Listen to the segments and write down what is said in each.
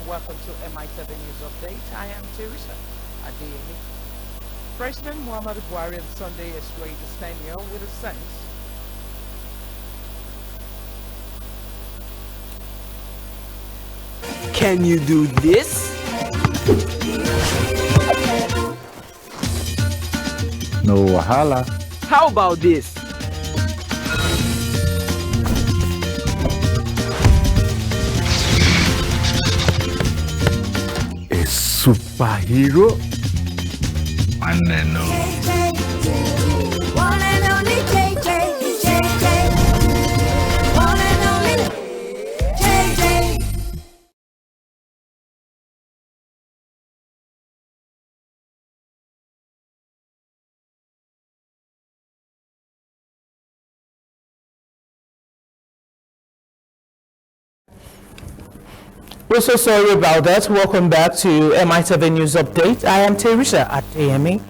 and welcome to MITV News Update. I am Teresa Adeyemi. President Muhammadu Buhari on Sunday explained his tenure with a sense Can you do this? No wahala. How about this? A superhero? One and only. One and only JJ. One and only JJ. We're so sorry about that. Welcome back to MITV News Update. I am Teresa Adeyemi.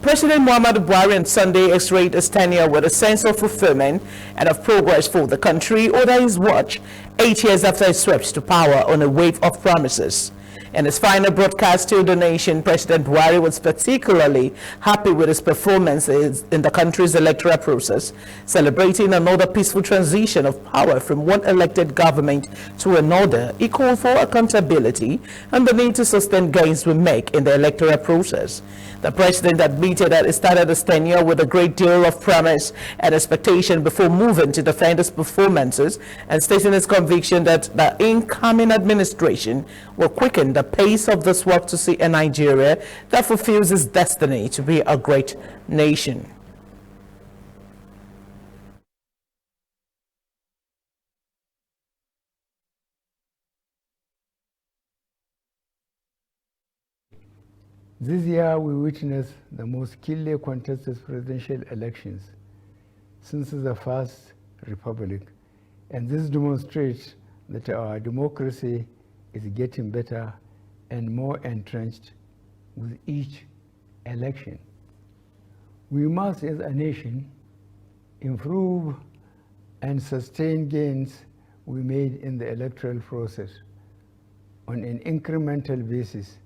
President Muhammadu Buhari on Sunday x-rayed his tenure with a sense of fulfillment and of progress for the country under his watch, 8 years after he swept to power on a wave of promises. In his final broadcast to the nation, President Buhari was particularly happy with his performances in the country's electoral process, celebrating another peaceful transition of power from one elected government to another. He called for accountability and the need to sustain gains we make in the electoral process. The president admitted that he started his tenure with a great deal of promise and expectation before moving to defend his performances, and stating his conviction that the incoming administration will quicken the pace of this work to see a Nigeria that fulfills its destiny to be a great nation. This year we witnessed the most keenly contested presidential elections since the First Republic, and this demonstrates that our democracy is getting better and more entrenched with each election. We must, as a nation, improve and sustain gains we made in the electoral process on an incremental basis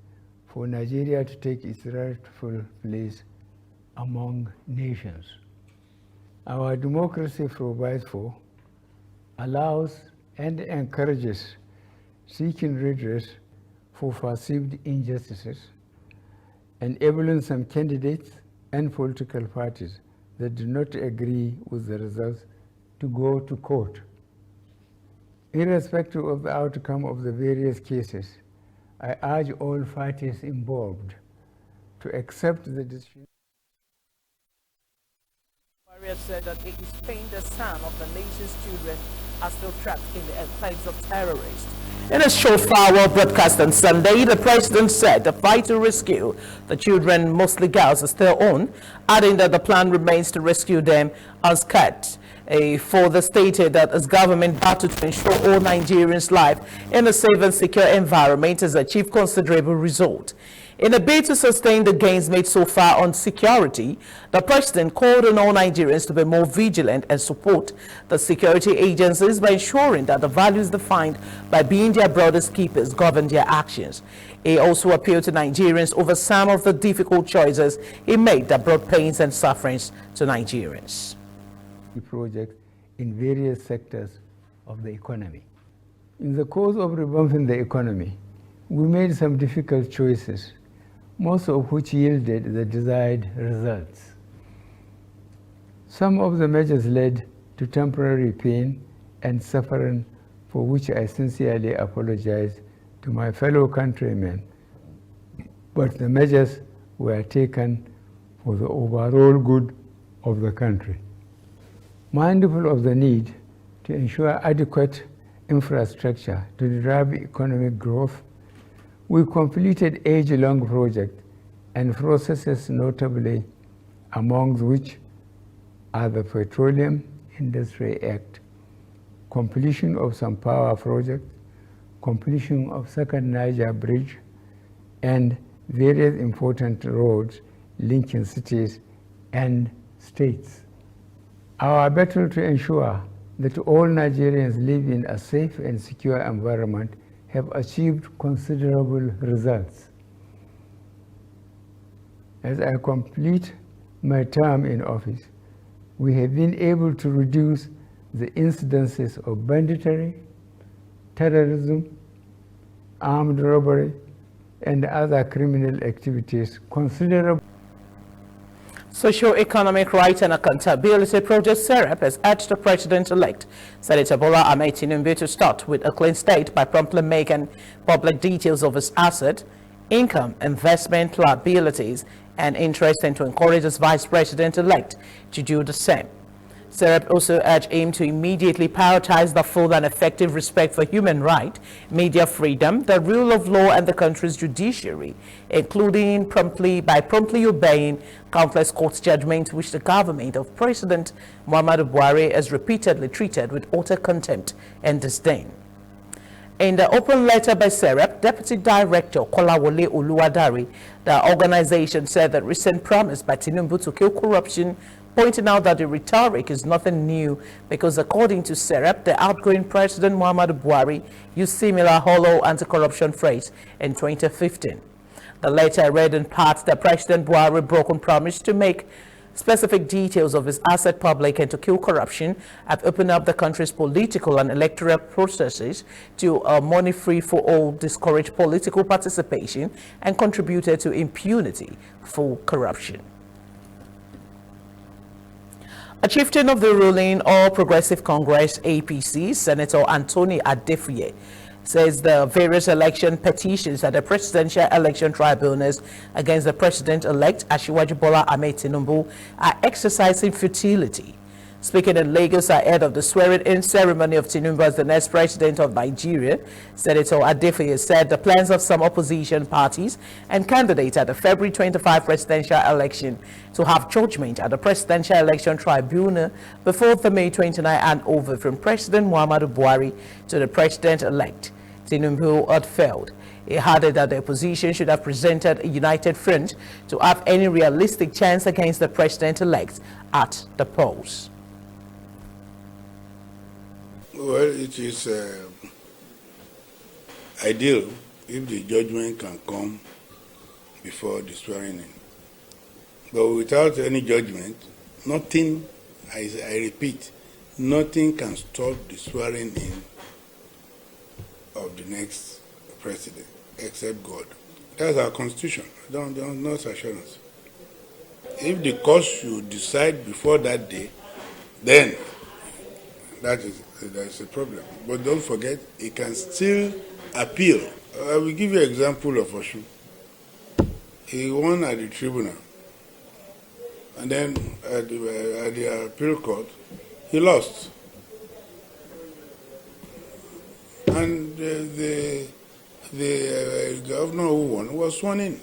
for Nigeria to take its rightful place among nations. Our democracy provides for, allows, and encourages seeking redress for perceived injustices, enabling some candidates and political parties that do not agree with the results to go to court. Irrespective of the outcome of the various cases, I urge all parties involved to accept the decision. Warrior said that it is pain the son of the nation's children are still trapped in the enclaves of terrorists. In a short farewell broadcast on Sunday, the president said the fight to rescue the children, mostly girls, is still on, adding that the plan remains to rescue them unscathed. He further stated that his government battled to ensure all Nigerians' life in a safe and secure environment has achieved considerable result. In a bid to sustain the gains made so far on security, the president called on all Nigerians to be more vigilant and support the security agencies by ensuring that the values defined by being their brother's keepers govern their actions. He also appealed to Nigerians over some of the difficult choices he made that brought pains and sufferings to Nigerians. Projects in various sectors of the economy. In the course of revamping the economy, we made some difficult choices, most of which yielded the desired results. Some of the measures led to temporary pain and suffering, for which I sincerely apologize to my fellow countrymen, but the measures were taken for the overall good of the country. Mindful of the need to ensure adequate infrastructure to drive economic growth, we completed age-long projects and processes, notably among which are the Petroleum Industry Act, completion of some power projects, completion of Second Niger Bridge, and various important roads linking cities and states. Our battle to ensure that all Nigerians live in a safe and secure environment have achieved considerable results. As I complete my term in office, we have been able to reduce the incidences of banditry, terrorism, armed robbery, and other criminal activities considerably. Socio-Economic Right and Accountability Project SEREP has urged the President-elect, Senator Bola Ahmed Tinubu, to start with a clean state by promptly making public details of his asset, income, investment liabilities, and interest, and to encourage his Vice President-elect to do the same. SEREP also urged him to immediately prioritize the full and effective respect for human rights, media freedom, the rule of law, and the country's judiciary, including promptly obeying countless court judgments which the government of President Muhammadu Buhari has repeatedly treated with utter contempt and disdain. In the open letter by SEREP, Deputy Director Kolawole Oluwadari, the organization said that recent promise by Tinubu to kill corruption, pointing out that the rhetoric is nothing new because according to SEREP, the outgoing President Muhammadu Buhari used similar hollow anti-corruption phrase in 2015. The letter read in part that President Buhari broken promise to make specific details of his asset public and to kill corruption have opened up the country's political and electoral processes to money free for all, discourage political participation, and contributed to impunity for corruption. A chieftain of the ruling All Progressive Congress APC, Senator Anthony Adefuye, says the various election petitions at the Presidential Election Tribunals against the President-elect Asiwaju Bola Ahmed Tinubu are exercising futility. Speaking in Lagos ahead of the swearing-in ceremony of Tinubu as the next president of Nigeria, Senator Adefuye said the plans of some opposition parties and candidates at the February 25 presidential election to have judgment at the Presidential Election Tribunal before the May 29 handover from President Muhammadu Buhari to the president-elect Tinubu had failed. He added that the opposition should have presented a united front to have any realistic chance against the president-elect at the polls. Well, it is ideal if the judgment can come before the swearing in. But without any judgment, nothing, I repeat, nothing can stop the swearing in of the next president except God. That's our constitution. Don't no assurance. If the court should decide before that day, then that's a problem. But don't forget, it can still appeal. I will give you an example of Oshu. He won at the tribunal, and then at the appeal court, he lost. And the governor who won was sworn in.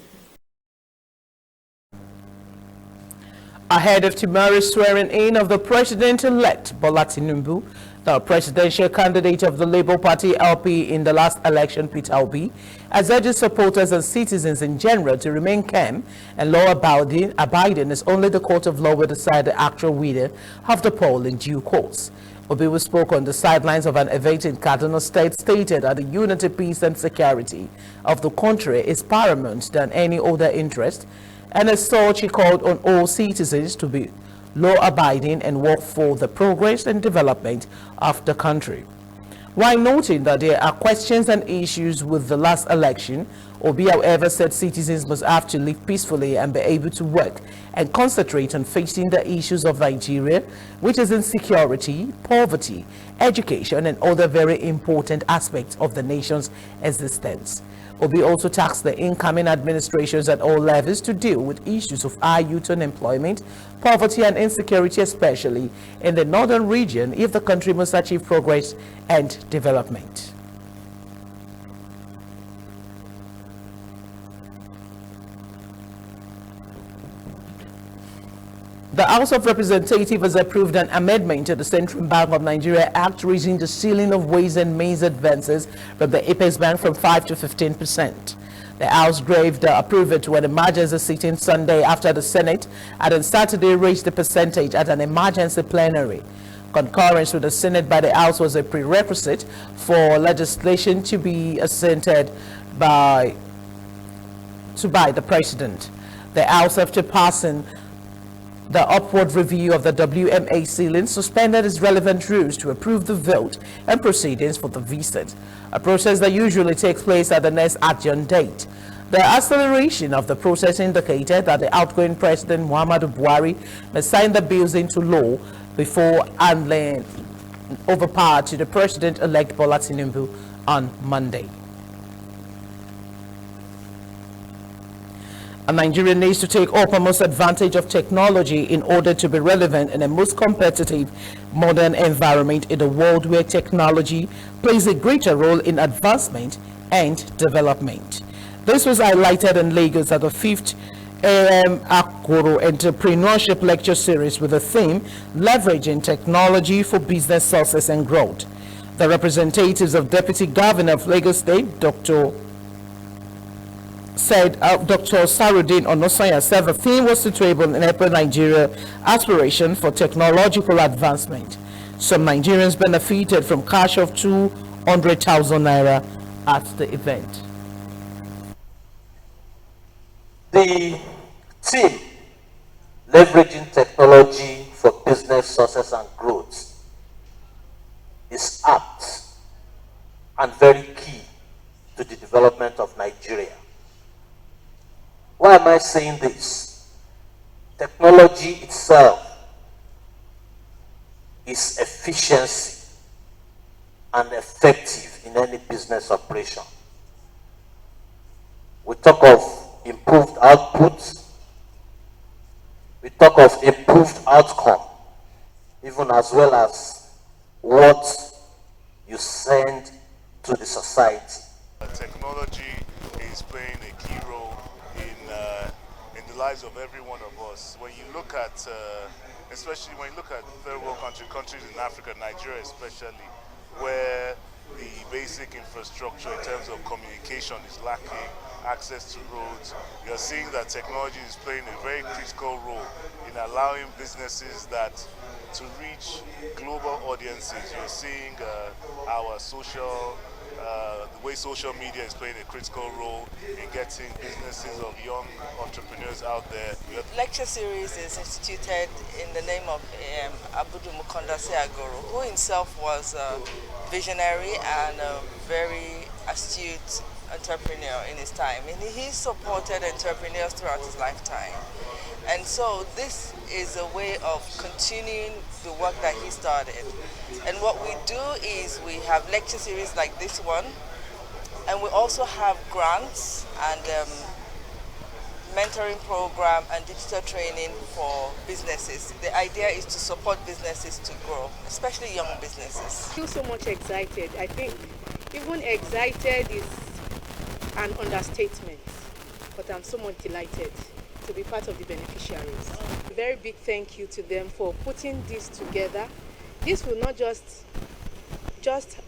Ahead of tomorrow's swearing-in of the President-elect Bola Tinubu, the presidential candidate of the Labour Party LP in the last election, Peter Obi, has urged supporters and citizens in general to remain calm and law-abiding as only the court of law will decide the actual winner of the poll in due course. Obi, who spoke on the sidelines of an event in Kaduna State, stated that the unity, peace and security of the country is paramount than any other interest, and as such he called on all citizens to be law-abiding and work for the progress and development of the country. While noting that there are questions and issues with the last election, Obi, however, said citizens must have to live peacefully and be able to work and concentrate on facing the issues of Nigeria, which is insecurity, poverty, education, and other very important aspects of the nation's existence. Obi also tasked the incoming administrations at all levels to deal with issues of high youth unemployment, poverty and insecurity, especially in the northern region, if the country must achieve progress and development. The House of Representatives has approved an amendment to the Central Bank of Nigeria Act, raising the ceiling of ways and means advances from the Apex Bank from 5 to 15%. The House gave the approval to an emergency sitting Sunday after the Senate had on Saturday raised the percentage at an emergency plenary. Concurrence with the Senate by the House was a prerequisite for legislation to be assented by the President. The House, after passing the upward review of the WMA ceiling, suspended its relevant rules to approve the vote and proceedings for the visit, a process that usually takes place at the next adjourned date. The acceleration of the process indicated that the outgoing President Muhammadu Buhari may sign the bills into law before handing over power to the President-elect Bola Tinubu on Monday. Nigeria needs to take utmost advantage of technology in order to be relevant in a most competitive modern environment in a world where technology plays a greater role in advancement and development. This was highlighted in Lagos at the 5th AM Akoro Entrepreneurship Lecture Series with the theme Leveraging Technology for Business Success and Growth. The representatives of Deputy Governor of Lagos State, Dr. Sarudin Onosanya, said the theme was to enable Nigeria aspiration for technological advancement. Some Nigerians benefited from cash of 200,000 naira at the event. The team, leveraging technology for business success and growth, is apt and very key to the development of Nigeria. Why am I saying this? Technology itself is efficiency and effective in any business operation. We talk of improved output, we talk of improved outcome, even as well as what you send to the society. Technology is playing a key role in the lives of every one of us. When you look at, especially when you look at third world countries in Africa, Nigeria especially, where the basic infrastructure in terms of communication is lacking, access to roads, you're seeing that technology is playing a very critical role in allowing businesses to reach global audiences. You're seeing our social, the way social media is playing a critical role in getting businesses of young entrepreneurs out there. Lecture series is instituted in the name of Abudu Mukondase Agoro, who himself was a visionary and a very astute entrepreneur in his time, and he supported entrepreneurs throughout his lifetime. And so this is a way of continuing the work that he started. And what we do is we have lecture series like this one, and we also have grants and mentoring program and digital training for businesses. The idea is to support businesses to grow, especially young businesses. I feel so much excited. I think even excited is an understatement, but I'm so much delighted to be part of the beneficiaries. A very big thank you to them for putting this together. This will not just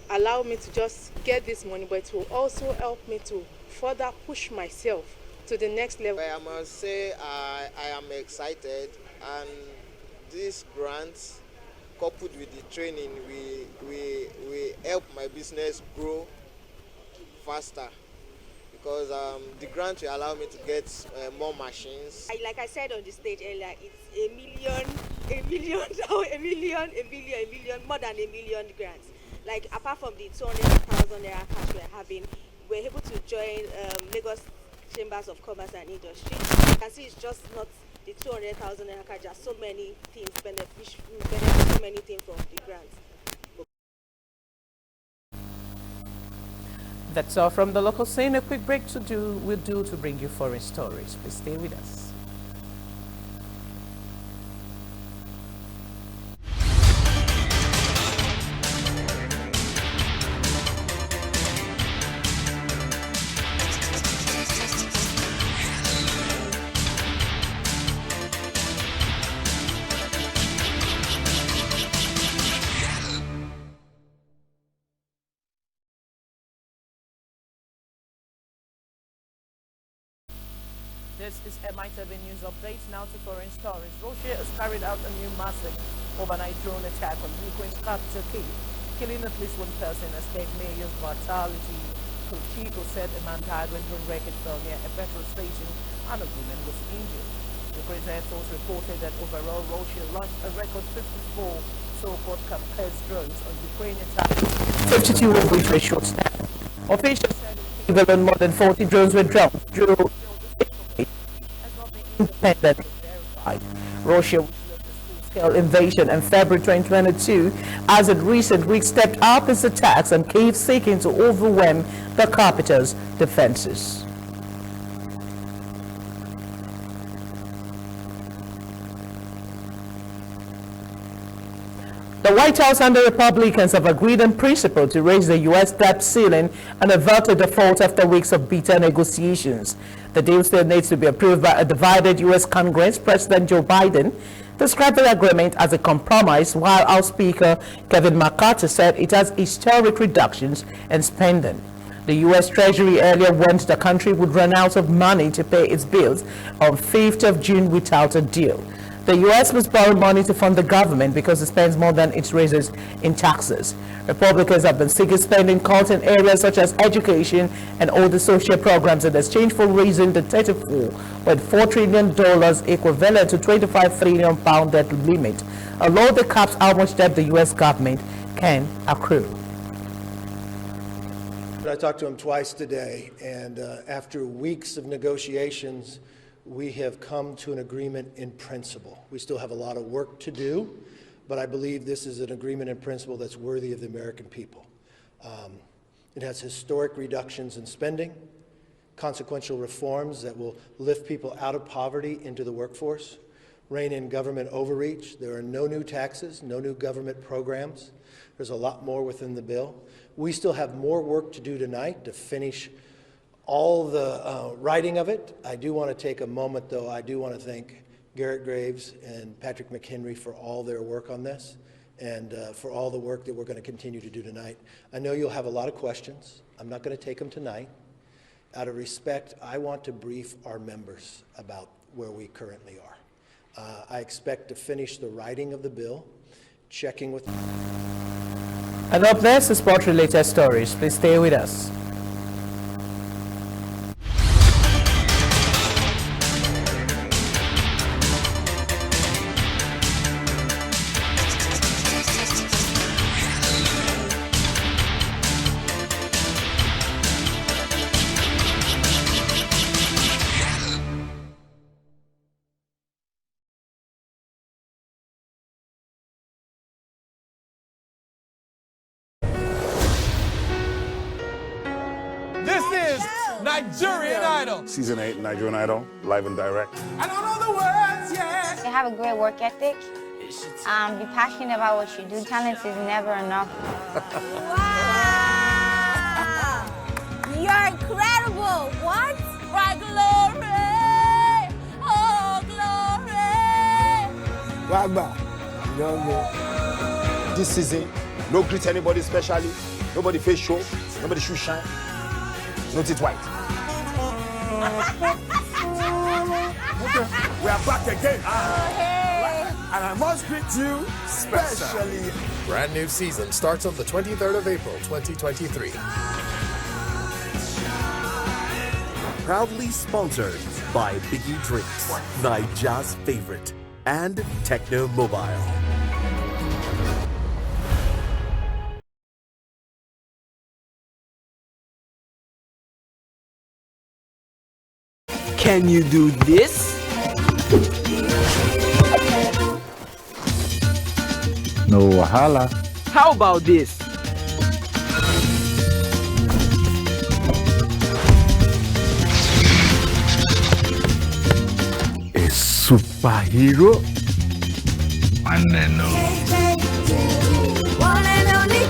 allow me to just get this money, but it will also help me to further push myself to the next level. I must say I am excited, and this grant coupled with the training we help my business grow faster, because the grant will allow me to get more machines. Like I said on the stage earlier, it's a million, more than a million grants. Like apart from the 200,000 naira cash we're having, we're able to join Lagos Chambers of Commerce and Industry. You can see it's just not the 200,000 naira cash. There's so many things benefit so many things from the grants. That's all from the local scene. A quick break we'll do to bring you foreign stories. Please stay with us. This is MITV News Update. Now to foreign stories. Russia has carried out a new massive overnight drone attack on Ukraine's capital Kyiv, killing at least one person, escaped mayor's brutality. Kuchiko said a man died when drone wreckage fell near a petrol station and a woman was injured. Ukraine's Air Force reported that overall Russia launched a record 54 so-called Kamikaze drones on Ukrainian targets, 52 of which were shot down. Officials said in Kyiv more than 40 drones were dropped during has not been independently verified. Russia, which led the full-scale invasion in February 2022, as in recent weeks stepped up its attacks on Kyiv, seeking to overwhelm the capital's defenses. The White House and the Republicans have agreed in principle to raise the U.S. debt ceiling and avert a default after weeks of bitter negotiations. The deal still needs to be approved by a divided U.S. Congress. President Joe Biden described the agreement as a compromise, while House Speaker Kevin McCarthy said it has historic reductions in spending. The U.S. Treasury earlier warned the country would run out of money to pay its bills on 5th of June without a deal. The U.S. must borrow money to fund the government because it spends more than it raises in taxes. Republicans have been seeking spending cuts in areas such as education and other social programs in exchange for raising the $34.4 trillion equivalent to £25 trillion debt limit, a law that caps how much debt the U.S. government can accrue. I talked to him twice today, and after weeks of negotiations, we have come to an agreement in principle. We still have a lot of work to do, but I believe this is an agreement in principle that's worthy of the American people. It has historic reductions in spending, consequential reforms that will lift people out of poverty into the workforce, rein in government overreach. There are no new taxes, no new government programs. There's a lot more within the bill. We still have more work to do tonight to finish all the writing of it. I do want to take a moment, though. I do want to thank Garrett Graves and Patrick McHenry for all their work on this and for all the work that we're going to continue to do tonight. I know you'll have a lot of questions. I'm not going to take them tonight. Out of respect, I want to brief our members about where we currently are. I expect to finish the writing of the bill, checking with... And up next is sport-related stories. Please stay with us. Nigerian Idol. Season 8, Nigerian Idol, live and direct. I don't know the words yet. You have a great work ethic. Be passionate about what you do. Talent is never enough. Wow! You're incredible. What? My glory. Oh, glory. Baba. This season, no greet anybody specially. Nobody face show. Nobody shoe shine. Not it white. Okay. We are back again. And I must greet you specially. Brand new season starts on the 23rd of April, 2023. Proudly sponsored by Biggie Drinks, Nigeria's favorite, and Techno Mobile. Can you do this? No wahala. How about this? A superhero? One and only